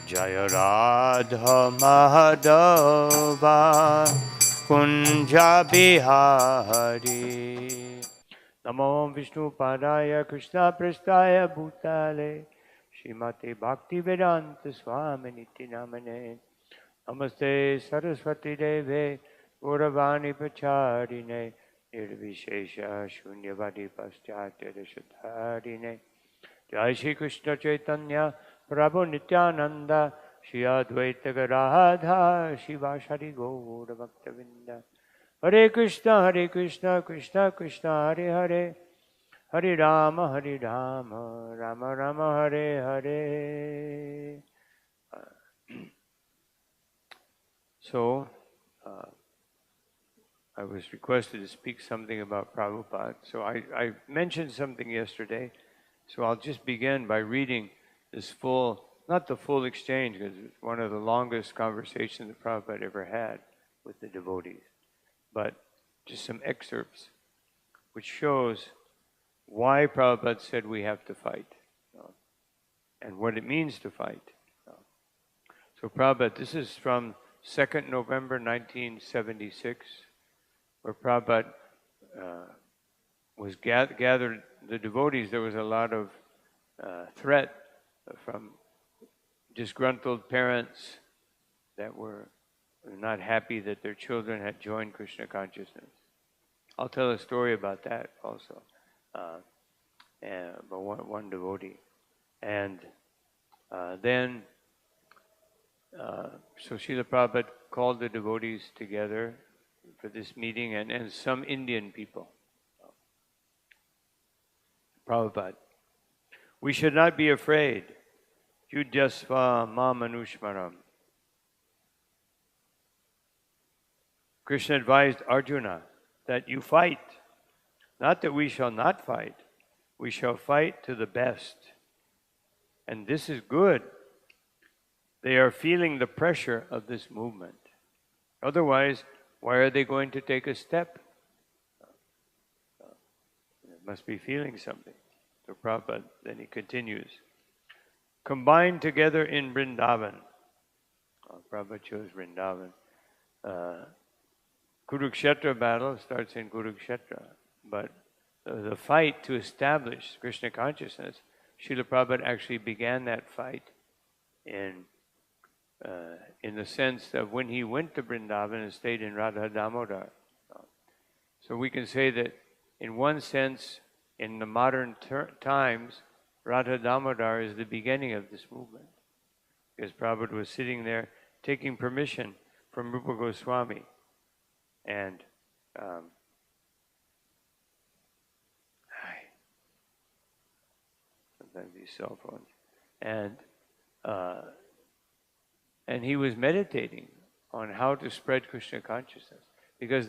Jaya Radha Madhava Kunja Bihari. Namo Vishnu Padaya Krishna Prasthaya Bhutale Srimate Bhakti Vedanta Swami Niti Namane. Namaste Saraswati Deve Gauravani Pacharine Nirvishesha Shunyavadi Paschatya Deshatharine. Jai Shri Krishna Chaitanya Prabhu Nityananda Shri Advaita Gadadhar Shivashari Gaura Bhaktavinda. Hare Krishna, Krishna Krishna, Hare Hare, Hare Rama, Rama Rama, Hare Hare. So, I was requested to speak something about Prabhupada. So I mentioned something yesterday. So I'll just begin by reading this full, not the full exchange, because it's one of the longest conversations that Prabhupada ever had with the devotees, but just some excerpts, which shows why Prabhupada said we have to fight, and what it means to fight. So Prabhupada, this is from 2nd November 1976, where Prabhupada was gathered the devotees. There was a lot of threat from disgruntled parents that were not happy that their children had joined Krishna consciousness. I'll tell a story about that also, about one devotee. And then, so Srila Prabhupada called the devotees together for this meeting, and some Indian people. Prabhupada, we should not be afraid. Yudhyasva ma manushmaram. Krishna advised Arjuna that you fight. Not that we shall not fight. We shall fight to the best. And this is good. They are feeling the pressure of this movement. Otherwise, why are they going to take a step? They must be feeling something. So Prabhupada, then he continues. Combined together in Vrindavan. Prabhupada chose Vrindavan. Kurukshetra battle starts in Kurukshetra. But the fight to establish Krishna consciousness, Srila Prabhupada actually began that fight in the sense of when he went to Vrindavan and stayed in Radha Damodar. So we can say that in one sense, in the modern times, Radha Damodar is the beginning of this movement. Because Prabhupada was sitting there taking permission from Rupa Goswami. And sometimes these cell phones. And he was meditating on how to spread Krishna consciousness. Because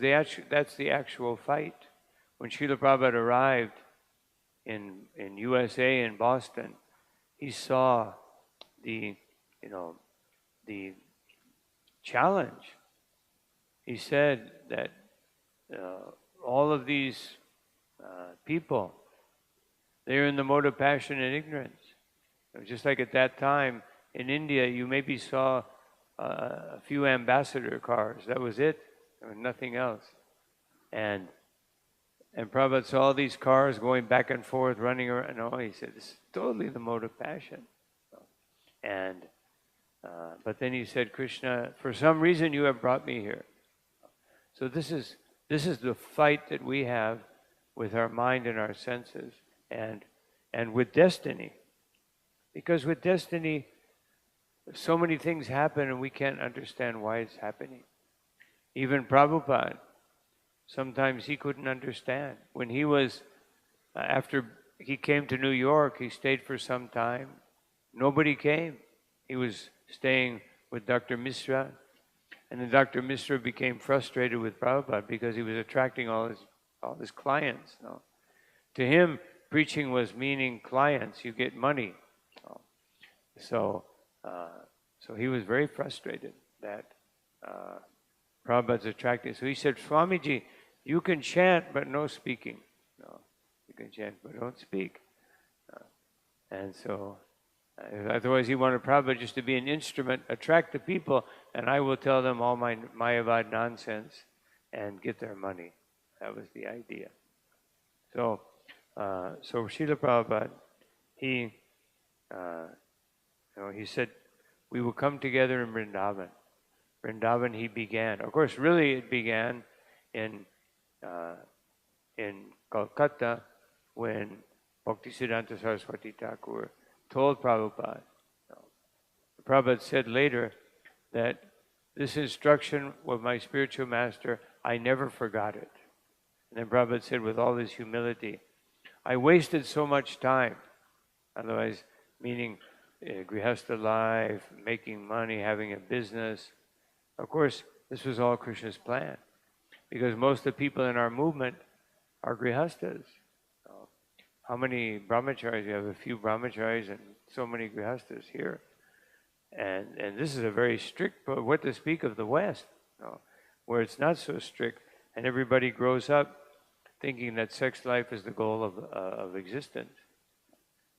that's the actual fight. When Srila Prabhupada arrived in USA, in Boston, he saw the challenge. He said that all of these people, they're in the mode of passion and ignorance. Just like at that time in India, you maybe saw a few ambassador cars. That was it. There was nothing else. And Prabhupada saw all these cars going back and forth, running around. No, he said, this is totally the mode of passion. And but then he said, Krishna, for some reason you have brought me here. So this is the fight that we have with our mind and our senses, and with destiny. Because with destiny, so many things happen and we can't understand why it's happening. Even Prabhupada, sometimes he couldn't understand. When he was, after he came to New York, he stayed for some time. Nobody came. He was staying with Dr. Misra. And then Dr. Misra became frustrated with Prabhupada because he was attracting all his clients. No? To him, preaching was meaning clients. You get money. No? So he was very frustrated that Prabhupada's attracting. So he said, Swamiji, you can chant, but no speaking. No, you can chant, but don't speak. And so Otherwise, he wanted Prabhupada just to be an instrument, attract the people, and I will tell them all my Mayavad nonsense and get their money. That was the idea. So Srila Prabhupada, he said, we will come together in Vrindavan. Vrindavan he began. Of course, really it began in Calcutta when Bhaktisiddhanta Saraswati Thakur told Prabhupada. Prabhupada said later that this instruction of my spiritual master, I never forgot it. And then Prabhupada said with all his humility, I wasted so much time. Otherwise, meaning grihastha life, making money, having a business. Of course, this was all Krishna's plan. Because most of the people in our movement are grihasthas. How many brahmacharis? You have a few brahmacharis and so many grihasthas here. And this is a very strict, but what to speak of the West, where it's not so strict, and everybody grows up thinking that sex life is the goal of existence.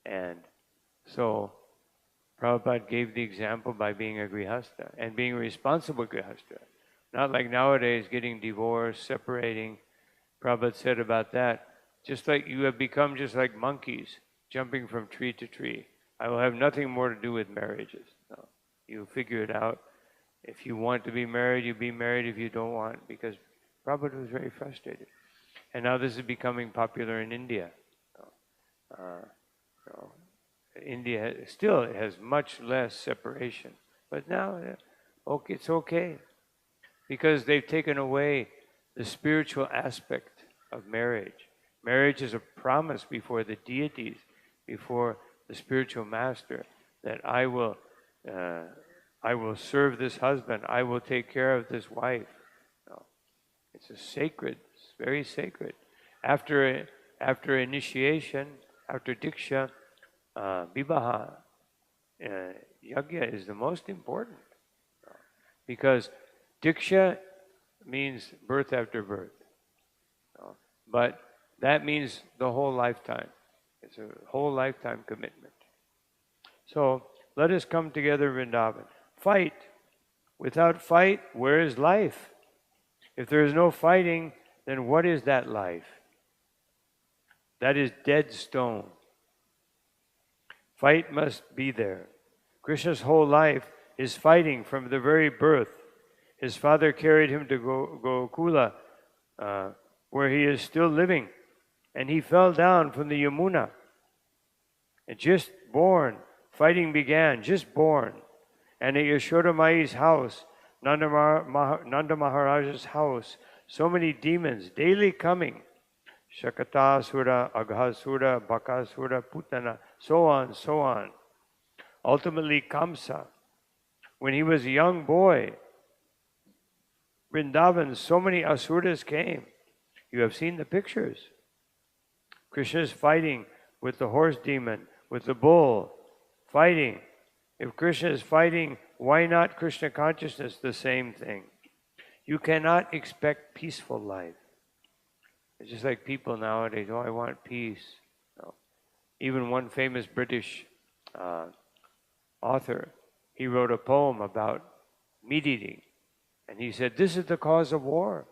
And so Prabhupada gave the example by being a grihastha and being a responsible grihastha. Not like nowadays getting divorced, separating. Prabhupada said about that, just like you have become just like monkeys, jumping from tree to tree. I will have nothing more to do with marriages. No. You figure it out. If you want to be married, you be married. If you don't want, because Prabhupada was very frustrated. And now this is becoming popular in India. India still has much less separation. But now, okay, it's okay. Because they've taken away the spiritual aspect of marriage. Marriage is a promise before the deities, before the spiritual master, that I will serve this husband, I will take care of this wife. No. It's a sacred, it's very sacred. After initiation, after diksha, vivaha, yajna is the most important. Because diksha means birth after birth. But that means the whole lifetime. It's a whole lifetime commitment. So let us come together, Vrindavan. Fight. Without fight, where is life? If there is no fighting, then what is that life? That is dead stone. Fight must be there. Krishna's whole life is fighting from the very birth. His father carried him to Gokula, where he is still living. And he fell down from the Yamuna. And just born, fighting began, just born. And at Yashoda Mai's house, Nanda Maharaj's house, so many demons daily coming. Shakatasura, Aghasura, Bakasura, Putana, so on. Ultimately, Kamsa. When he was a young boy, Vrindavan, so many asuras came. You have seen the pictures. Krishna is fighting with the horse demon, with the bull, fighting. If Krishna is fighting, why not Krishna consciousness? The same thing. You cannot expect peaceful life. It's just like people nowadays, I want peace. No. Even one famous British author, he wrote a poem about meat eating. And he said, this is the cause of war.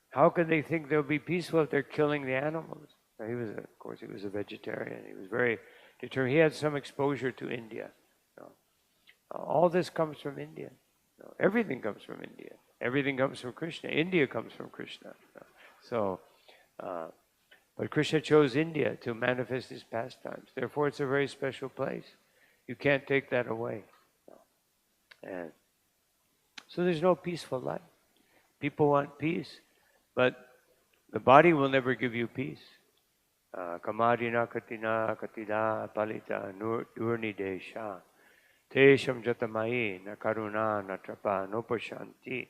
How can they think they'll be peaceful if they're killing the animals? Now, he was a vegetarian. He was very determined. He had some exposure to India. All this comes from India. Everything comes from India. Everything comes from Krishna. India comes from Krishna. But Krishna chose India to manifest his pastimes. Therefore, it's a very special place. You can't take that away. And so there's no peaceful life. People want peace, but the body will never give you peace. Kamadina katina katida palita durnidesha tesham jatamai na karuna na trapa nopashanti.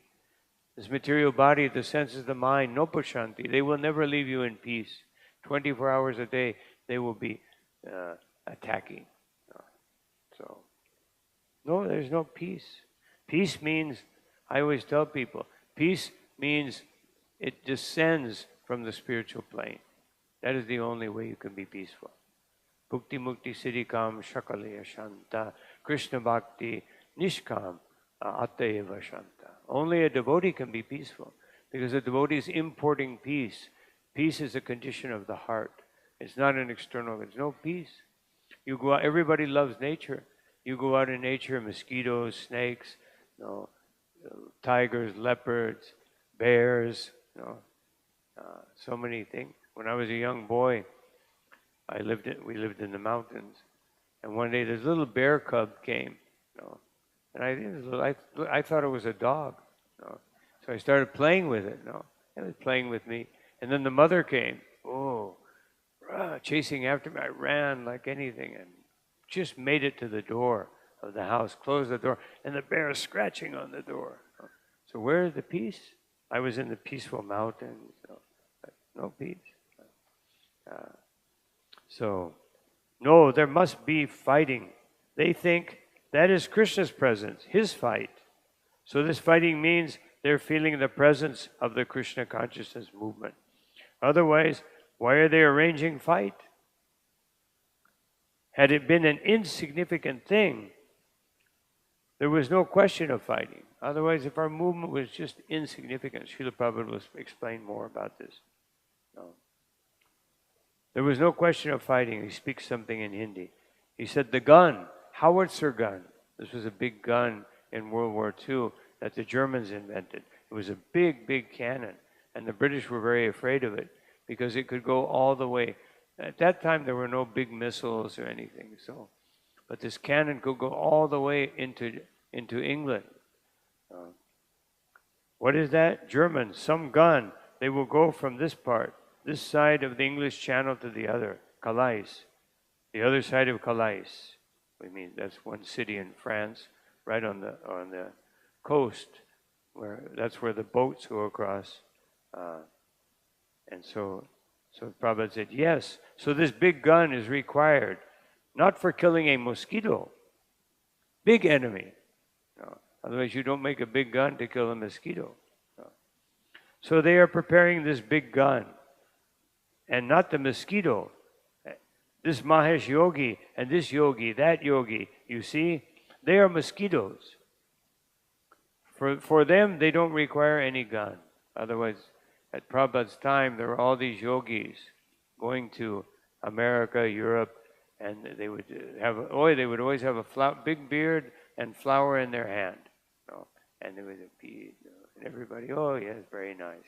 This material body, the senses, the mind, nopashanti, they will never leave you in peace. 24 hours a day, they will be attacking. So, no, there's no peace. Peace means, I always tell people, peace means it descends from the spiritual plane. That is the only way you can be peaceful. Bhukti Mukti Siddhikam Shakalaya Shanta Krishna Bhakti Nishkam Atayeva Shanta. Only a devotee can be peaceful, because a devotee is importing peace. Peace is a condition of the heart. It's not an external, there's no peace. You go out, everybody loves nature. You go out in nature, mosquitoes, snakes, you know, tigers, leopards, bears, you know, so many things. When I was a young boy, we lived in the mountains, and one day this little bear cub came, you know, and I thought it was a dog, you know, so I started playing with it, you know, it was playing with me, and then the mother came, chasing after me. I ran like anything and just made it to the door of the house, closed the door, and the bear is scratching on the door. So where is the peace? I was in the peaceful mountains, so, no peace. So, no, there must be fighting. They think that is Krishna's presence, his fight. So this fighting means they're feeling the presence of the Krishna consciousness movement. Otherwise, why are they arranging fight? Had it been an insignificant thing, there was no question of fighting. Otherwise, if our movement was just insignificant, Srila Prabhupada will explain more about this. No. There was no question of fighting. He speaks something in Hindi. He said the gun, howitzer gun, this was a big gun in World War II that the Germans invented. It was a big, big cannon, and the British were very afraid of it because it could go all the way. At that time, there were no big missiles or anything, so, but this cannon could go all the way into England. What is that? Germans, some gun. They will go from this part, this side of the English Channel to the other, Calais, the other side of Calais. I mean, that's one city in France, right on the coast, that's where the boats go across. And so Prabhupada said, yes, so this big gun is required, not for killing a mosquito, big enemy. No. Otherwise, you don't make a big gun to kill a mosquito. No. So they are preparing this big gun, and not the mosquito. This Mahesh Yogi and this yogi, that yogi, you see, they are mosquitoes. For them, they don't require any gun. Otherwise, at Prabhupada's time, there were all these yogis going to America, Europe, and they would always have a big beard and flower in their hand, you know, and they would be, you know, and everybody, oh yes, very nice.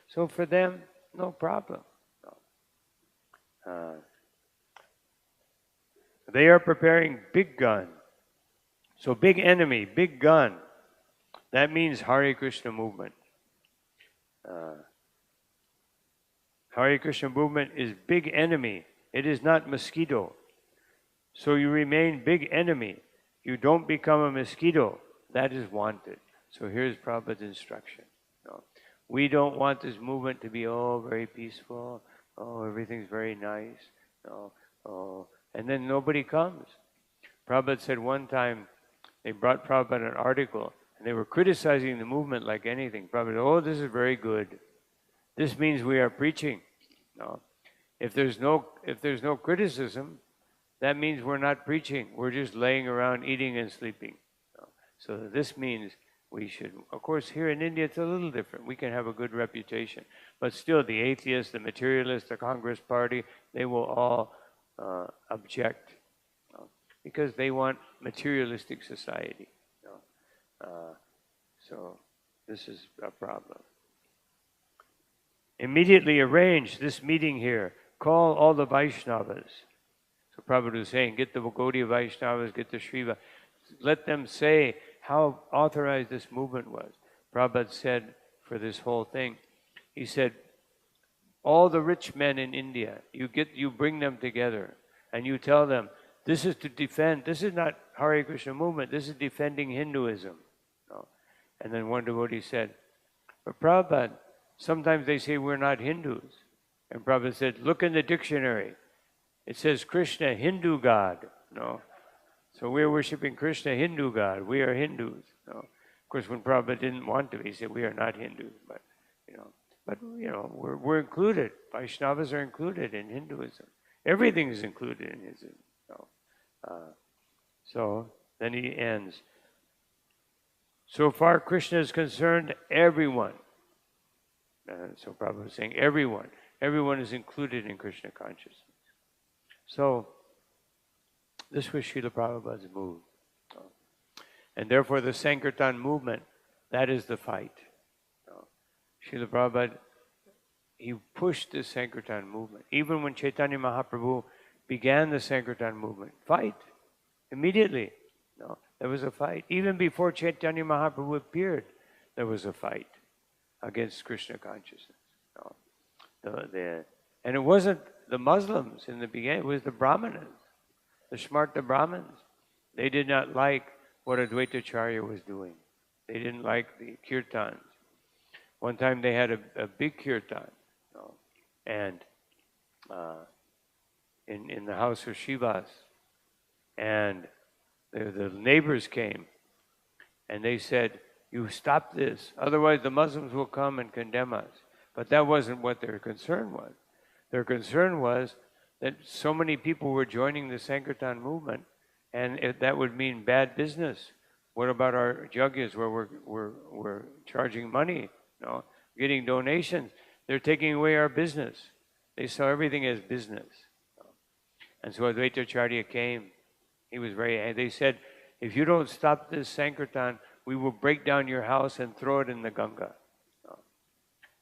So for them, no problem. No. They are preparing big gun. So big enemy, big gun. That means Hare Krishna movement. Hare Krishna movement is big enemy. It is not mosquito. So you remain big enemy. You don't become a mosquito. That is wanted. So here's Prabhupada's instruction. No. We don't want this movement to be, very peaceful. Everything's very nice. And then nobody comes. Prabhupada said one time, they brought Prabhupada an article, and they were criticizing the movement like anything. Prabhupada, this is very good. This means we are preaching. No. If there's no criticism, that means we're not preaching. We're just laying around eating and sleeping. No. So this means we should, of course, here in India it's a little different. We can have a good reputation. But still, the atheists, the materialists, the Congress Party, they will all object, because they want materialistic society. So this is a problem. Immediately arrange this meeting here. Call all the Vaishnavas. So Prabhupada was saying, get the Gaudiya Vaishnavas, get the Shriva. Let them say how authorized this movement was. Prabhupada said for this whole thing, he said, all the rich men in India, you bring them together and you tell them, this is to defend, this is not Hare Krishna movement, this is defending Hinduism. No. And then one devotee said, but Prabhupada, sometimes they say we're not Hindus. And Prabhupada said, look in the dictionary. It says Krishna, Hindu God. No. So we're worshiping Krishna, Hindu God. We are Hindus. No. Of course, when Prabhupada didn't want to, he said, we are not Hindus. But we're included. Vaishnavas are included in Hinduism. Everything is included in his. So then he ends. So far Krishna is concerned, everyone. So Prabhupada was saying everyone is included in Krishna consciousness. So this was Srila Prabhupada's move. And therefore the Sankirtan movement, that is the fight. Srila Prabhupada, he pushed the Sankirtan movement. Even when Chaitanya Mahaprabhu began the Sankirtan movement, fight. Immediately. There was a fight. Even before Chaitanya Mahaprabhu appeared, there was a fight against Krishna consciousness. And it wasn't the Muslims in the beginning, it was the Brahmanas, the Shmarta Brahmins. They did not like what Advaitacharya was doing. They didn't like the kirtans. One time they had a big kirtan, and in the house of Shivas, and the neighbors came, and they said, "You stop this, otherwise the Muslims will come and condemn us." But that wasn't what their concern was. Their concern was that so many people were joining the Sankirtan movement, and that would mean bad business. What about our yajnas where we're charging money, getting donations? They're taking away our business. They saw everything as business. And so Advaitacharya came. He was they said, if you don't stop this Sankirtan, we will break down your house and throw it in the Ganga.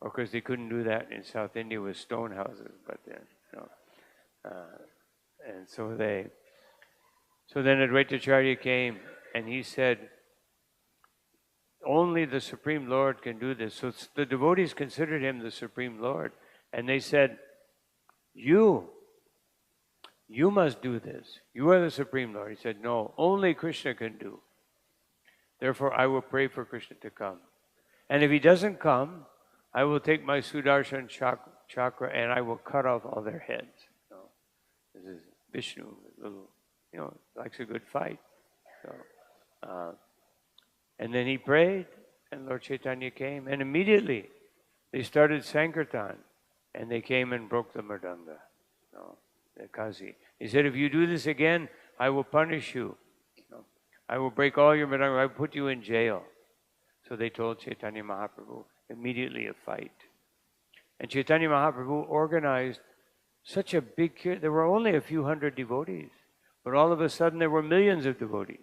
Of course, they couldn't do that in South India with stone houses, but then, and so then Advaitacharya came, and he said, only the Supreme Lord can do this. So the devotees considered him the Supreme Lord, and they said, you must do this. You are the Supreme Lord. He said, no, only Krishna can do. Therefore, I will pray for Krishna to come. And if he doesn't come, I will take my Sudarshan chakra and I will cut off all their heads. This is Vishnu, likes a good fight. And then he prayed, and Lord Chaitanya came, and immediately they started Sankirtan, and they came and broke the Mridanga, the Kazi. He said, if you do this again, I will punish you. I will break all your Mridanga, I will put you in jail. So they told Chaitanya Mahaprabhu, immediately a fight. And Chaitanya Mahaprabhu organized such a big kirtan. There were only a few hundred devotees, but all of a sudden there were millions of devotees.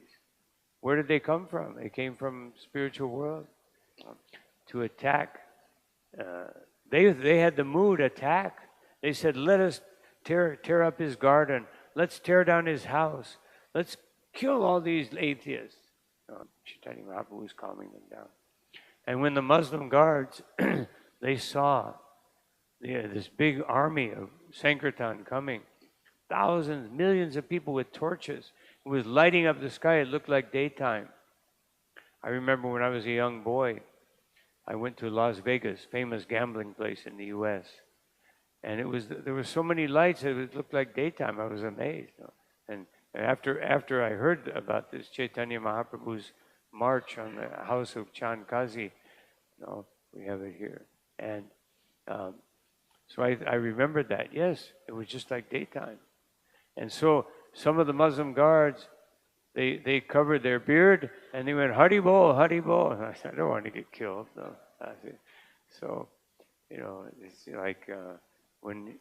Where did they come from? They came from spiritual world to attack. They had the mood attack. They said, let us tear up his garden. Let's tear down his house. Let's kill all these atheists. Chaitanya Mahaprabhu was calming them down. And when the Muslim guards, they saw this big army of Sankirtan coming, thousands, millions of people with torches. It was lighting up the sky. It looked like daytime. I remember when I was a young boy, I went to Las Vegas, famous gambling place in the U.S. And there were so many lights, it looked like daytime. I was amazed. And after I heard about this Chaitanya Mahaprabhu's march on the house of Chand Kazi, we have it here. And so I remembered that. Yes, it was just like daytime. And so some of the Muslim guards, they covered their beard and they went, Hari Bol, Hari Bol. And I said, I don't want to get killed. No. So, it's like when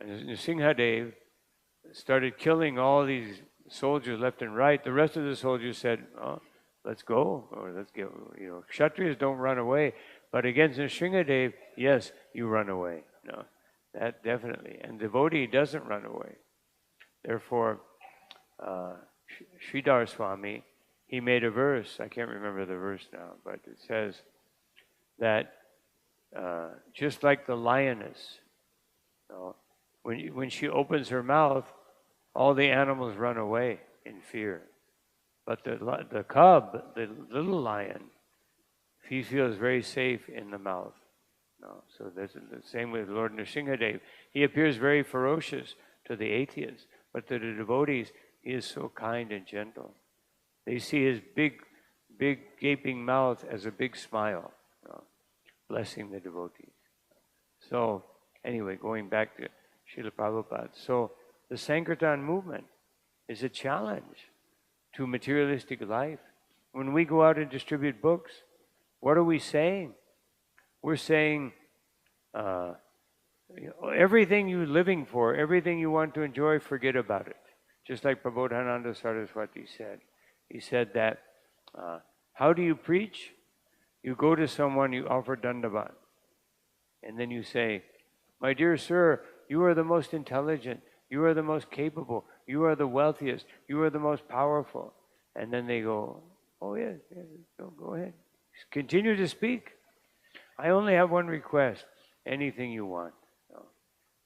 Nrsimhadev started killing all these soldiers left and right, the rest of the soldiers said, let's go, or let's get, Kshatriyas don't run away. But against Nrsimhadev, yes, you run away. No, that definitely. And devotee doesn't run away. Therefore, Sridhar Swami, he made a verse, I can't remember the verse now, but it says that just like the lioness, when she opens her mouth, all the animals run away in fear. But the cub, the little lion, he feels very safe in the mouth. So that's the same with Lord Nrsimhadev. He appears very ferocious to the atheists, but to the devotees, he is so kind and gentle. They see his big gaping mouth as a big smile, blessing the devotees. So anyway, going back to Srila Prabhupada. So the Sankirtan movement is a challenge to materialistic life. When we go out and distribute books, what are we saying? We're saying everything you're living for, everything you want to enjoy, forget about it. Just like Prabodhananda Saraswati said. He said that, how do you preach? You go to someone, you offer dandavat. And then you say, my dear sir, you are the most intelligent, you are the most capable, you are the wealthiest, you are the most powerful. And then they go, oh yes, go ahead. Continue to speak. I only have one request, anything you want.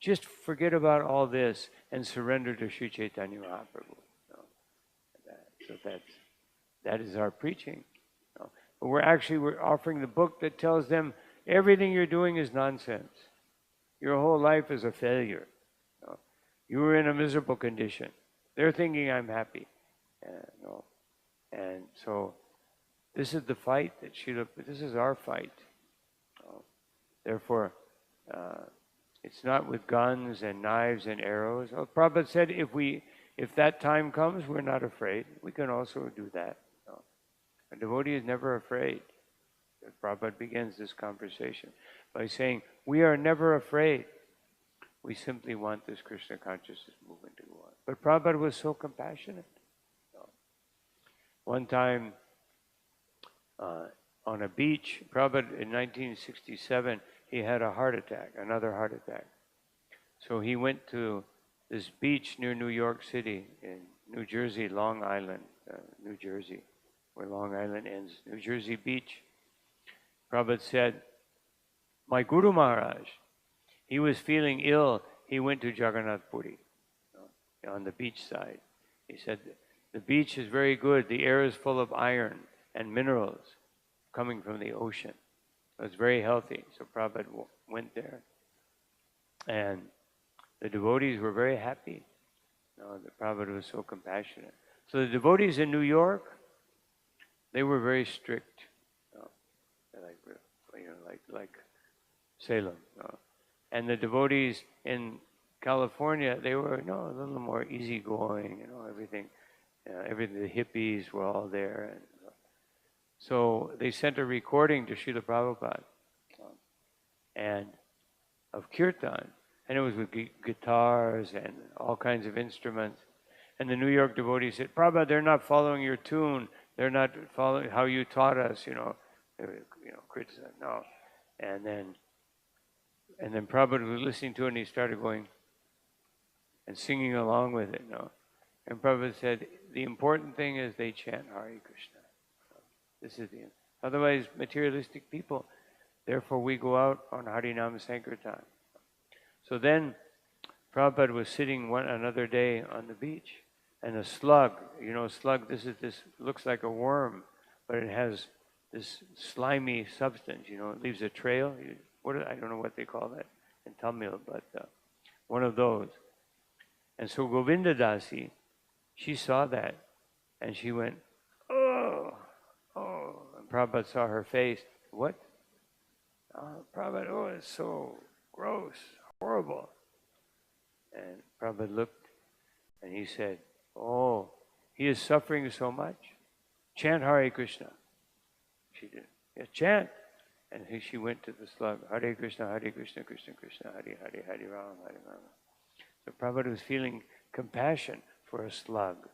Just forget about all this and surrender to Sri Chaitanya Mahaprabhu. So that is our preaching. But we're offering the book that tells them everything you're doing is nonsense. Your whole life is a failure. You were in a miserable condition. They're thinking I'm happy. And so this is the fight that this is our fight. Therefore, it's not with guns and knives and arrows. Prabhupada said if that time comes, we're not afraid. We can also do that. A devotee is never afraid. Prabhupada begins this conversation by saying, we are never afraid. We simply want this Krishna consciousness movement to go on. But Prabhupada was so compassionate. One time on a beach, Prabhupada in 1967, he had a heart attack, another heart attack. So he went to this beach near New York City in New Jersey, Long Island, New Jersey, where Long Island ends, New Jersey Beach. Prabhupada said, my Guru Maharaj, he was feeling ill. He went to Jagannath Puri on the beach side. He said, the beach is very good. The air is full of iron and minerals coming from the ocean. It was very healthy. So Prabhupada went there. And the devotees were very happy. The Prabhupada was so compassionate. So the devotees in New York, they were very strict. Like Salem. And the devotees in California, they were a little more easygoing, everything, the hippies were all there. And, so they sent a recording to Srila Prabhupada and of kirtan, and it was with guitars and all kinds of instruments. And the New York devotees said, Prabhupada, they're not following your tune. They're not following how you taught us, They were, criticizing. No. And then Prabhupada was listening to it, and he started going and singing along with it. And Prabhupada said, the important thing is they chant Hare Krishna. This is the end. Otherwise, materialistic people. Therefore, we go out on Harinam Sankirtan. So then, Prabhupada was sitting another day on the beach, and a slug, slug, this looks like a worm, but it has this slimy substance, it leaves a trail. I don't know what they call that in Tamil, but one of those. And so Govinda Dasi, she saw that, and she went, oh. And Prabhupada saw her face. What? Prabhupada, it's so gross, horrible. And Prabhupada looked, and he said, oh, he is suffering so much. Chant Hare Krishna. She did. Yes, chant. And she went to the slug, Hare Krishna, Krishna Krishna, Hare Hare, Hare Rama. So Prabhupada was feeling compassion for a slug.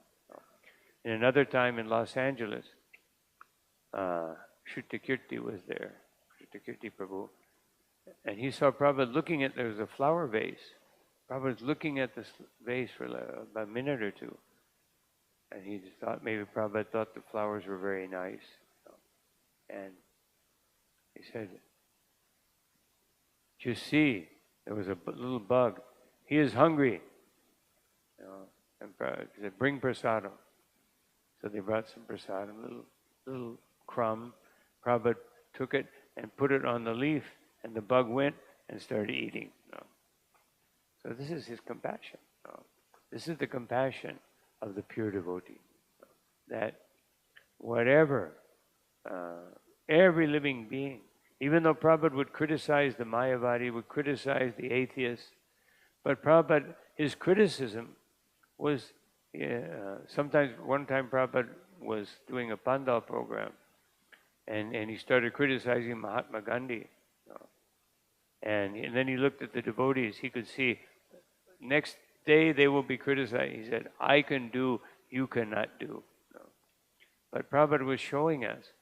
In another time in Los Angeles, Shrutakirti was there, Shrutakirti Prabhu, and he saw Prabhupada looking there was a flower vase. Prabhupada was looking at this vase for about a minute or two, and he thought maybe Prabhupada thought the flowers were very nice. And he said, you see, there was a little bug. He is hungry. And Prabhupada said, bring prasadam. So they brought some prasadam, little crumb. Prabhupada took it and put it on the leaf, and the bug went and started eating. So this is his compassion. This is the compassion of the pure devotee. That whatever, every living being, even though Prabhupada would criticize the Mayavadi, would criticize the atheists, But Prabhupada, his criticism was, sometimes, one time Prabhupada was doing a Pandal program, and he started criticizing Mahatma Gandhi. And then he looked at the devotees. He could see, next day they will be criticized. He said, I can do, you cannot do. But Prabhupada was showing us,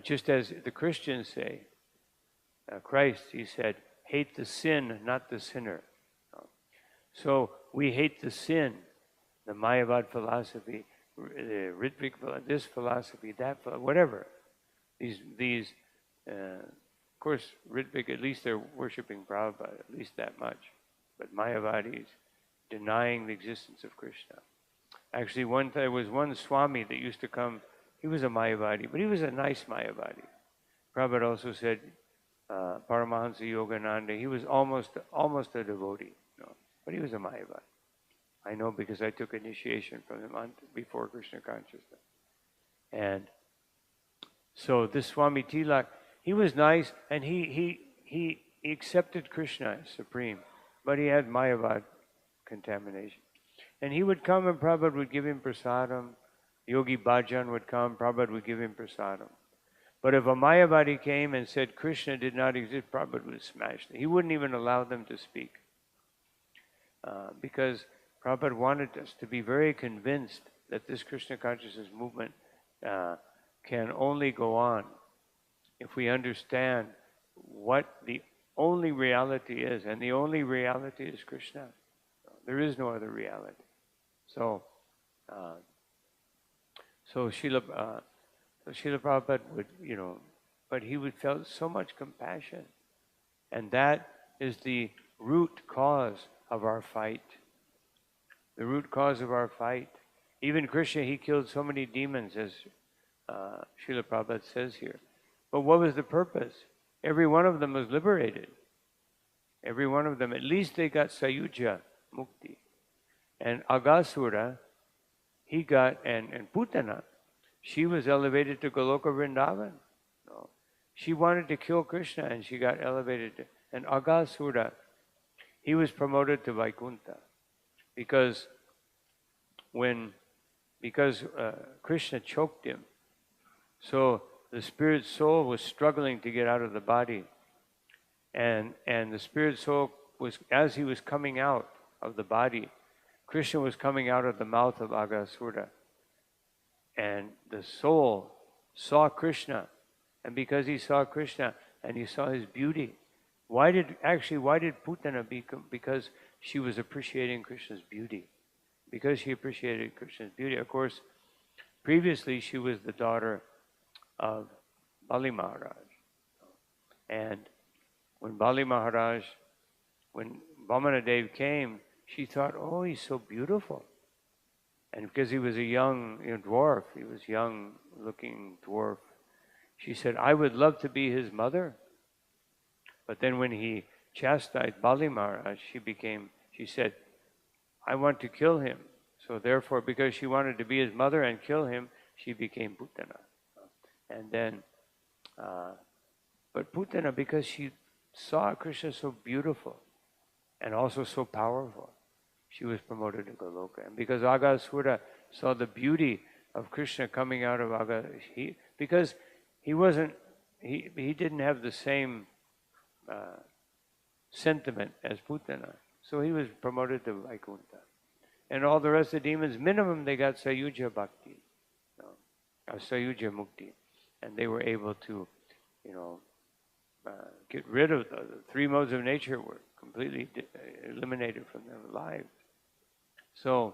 just as the Christians say, Christ, he said, hate the sin, not the sinner. So we hate the sin, the Mayavad philosophy, the Ritvik, this philosophy, that, whatever. These, of course, Ritvik, at least they're worshipping Prabhupada, at least that much. But Mayavadis, denying the existence of Krishna. Actually, there was one Swami that used to come. He was a Mayavadi, but he was a nice Mayavadi. Prabhupada also said, Paramahansa Yogananda, he was almost a devotee, but he was a Mayavadi. I know because I took initiation from him before Krishna consciousness. And so this Swami Tilak, he was nice, and he accepted Krishna as supreme, but he had Mayavad contamination. And he would come, and Prabhupada would give him prasadam. Yogi Bhajan would come, Prabhupada would give him prasadam. But if a Mayavadi came and said Krishna did not exist, Prabhupada would smash them. He wouldn't even allow them to speak. Because Prabhupada wanted us to be very convinced that this Krishna consciousness movement can only go on if we understand what the only reality is. And the only reality is Krishna. There is no other reality. So Srila Prabhupada would, but he would feel so much compassion. And that is the root cause of our fight. The root cause of our fight. Even Krishna, he killed so many demons, as Srila Prabhupada says here. But what was the purpose? Every one of them was liberated. Every one of them. At least they got Sayuja Mukti. And Aghasura, he got, and Putana, she was elevated to Goloka Vrindavan. No. She wanted to kill Krishna, and she got elevated. And Aghasura, he was promoted to Vaikuntha. Because Krishna choked him. So the spirit soul was struggling to get out of the body. And the spirit soul was, as he was coming out of the body, Krishna was coming out of the mouth of Aghasura. And the soul saw Krishna. And because he saw Krishna and he saw his beauty, why did Putana become? Because she was appreciating Krishna's beauty. Because she appreciated Krishna's beauty. Of course, previously she was the daughter of Bali Maharaj. And when Vamana Dev came, she thought, oh, he's so beautiful. And because he was a young dwarf, he was young-looking dwarf, she said, I would love to be his mother. But then when he chastised Bali Maharaj, she said, I want to kill him. So therefore, because she wanted to be his mother and kill him, she became Putana. And then, but Putana, because she saw Krishna so beautiful and also so powerful, she was promoted to Goloka. And because Aghasura saw the beauty of Krishna coming out of because he didn't have the same sentiment as Putana. So he was promoted to Vaikuntha. And all the rest of the demons, minimum they got Sayuja Bhakti, Sayuja Mukti. And they were able to, get rid of the three modes of nature were completely eliminated from their lives. So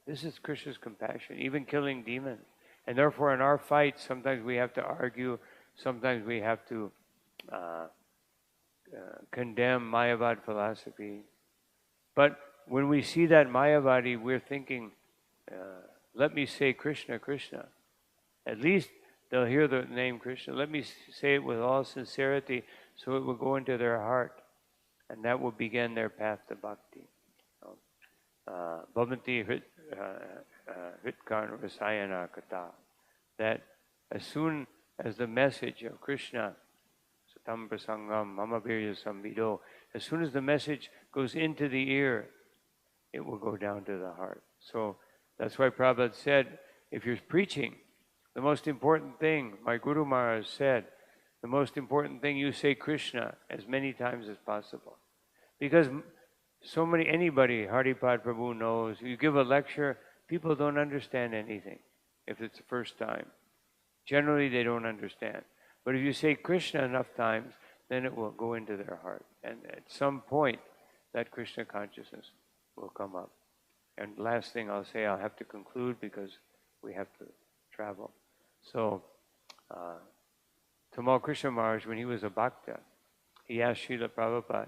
this is Krishna's compassion, even killing demons. And therefore in our fight, sometimes we have to argue, sometimes we have to condemn Mayavad philosophy. But when we see that Mayavadi, we're thinking, let me say Krishna, Krishna. At least they'll hear the name Krishna. Let me say it with all sincerity so it will go into their heart. And that will begin their path to bhakti. Bhavanti Hritkan Rasayana Kata. That as soon as the message of Krishna tam prasangam mama virya samvido. As soon as the message goes into the ear, it will go down to the heart. So that's why Prabhupada said, if you're preaching, the most important thing, my Guru Maharaj said, the most important thing, you say Krishna as many times as possible. Because so many, anybody, Haripad Prabhu knows, you give a lecture, people don't understand anything if it's the first time. Generally, they don't understand. But if you say Krishna enough times, then it will go into their heart. And at some point, that Krishna consciousness will come up. And last thing I'll say, I'll have to conclude because we have to travel. So, Tamal Krishna Maharaj, when he was a bhakta, he asked Srila Prabhupada,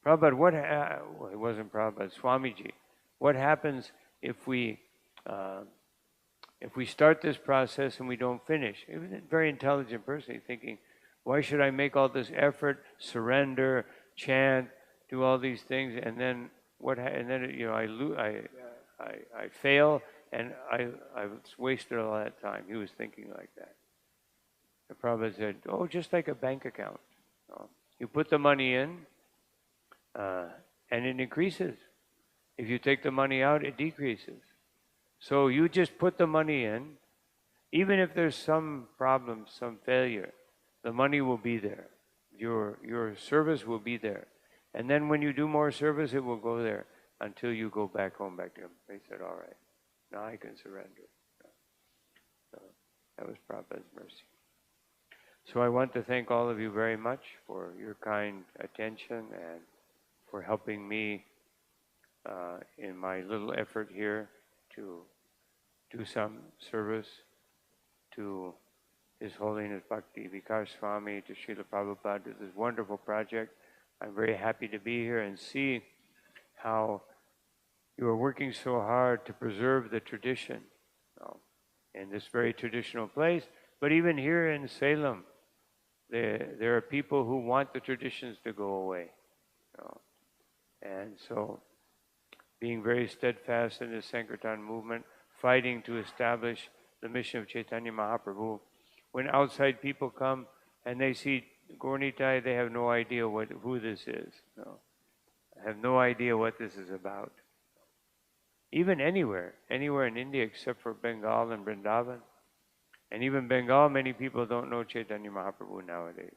Prabhupada, well, it wasn't Prabhupada, Swamiji, what happens if we start this process and we don't finish? He was a very intelligent person. He's thinking, why should I make all this effort, surrender, chant, do all these things, and then I fail, and I've wasted all that time. He was thinking like that. The Prabhupada said, oh, just like a bank account. You put the money in, and it increases. If you take the money out, it decreases. So you just put the money in, even if there's some problem, some failure, the money will be there. Your service will be there. And then when you do more service, it will go there until you go back home, back to him. He said, all right, now I can surrender. So that was Prabhupada's mercy. So I want to thank all of you very much for your kind attention and for helping me in my little effort here to do some service to His Holiness Bhakti Vikas Swami, to Srila Prabhupada, to this wonderful project. I'm very happy to be here and see how you are working so hard to preserve the tradition in this very traditional place. But even here in Salem, there are people who want the traditions to go away. And so, being very steadfast in the Sankirtan movement, fighting to establish the mission of Chaitanya Mahaprabhu. When outside people come and they see Gaur-Nitai, they have no idea who this is. Have no idea what this is about. Even anywhere in India except for Bengal and Vrindavan. And even Bengal, many people don't know Chaitanya Mahaprabhu nowadays.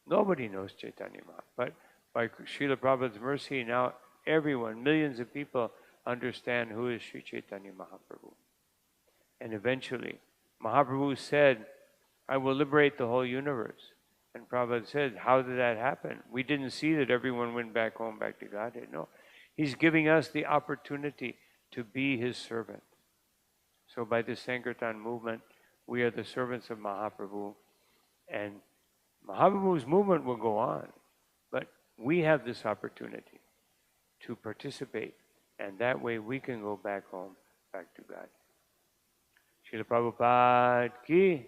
Nobody knows Chaitanya Mahaprabhu. But by Srila Prabhupada's mercy, now everyone, millions of people understand who is Sri Chaitanya Mahaprabhu. And eventually, Mahaprabhu said, I will liberate the whole universe. And Prabhupada said, how did that happen? We didn't see that everyone went back home, back to Godhead. No. He's giving us the opportunity to be His servant. So by the Sankirtan movement, we are the servants of Mahaprabhu. And Mahaprabhu's movement will go on. But we have this opportunity to participate. And that way we can go back home, back to God. Srila Prabhupada ki,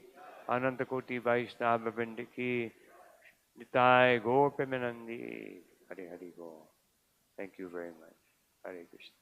Ananta Koti Vaishnava Vrinda ki, Nitai Gaur Premanandi, Hare Hare Gaur. Thank you very much. Hare Krishna.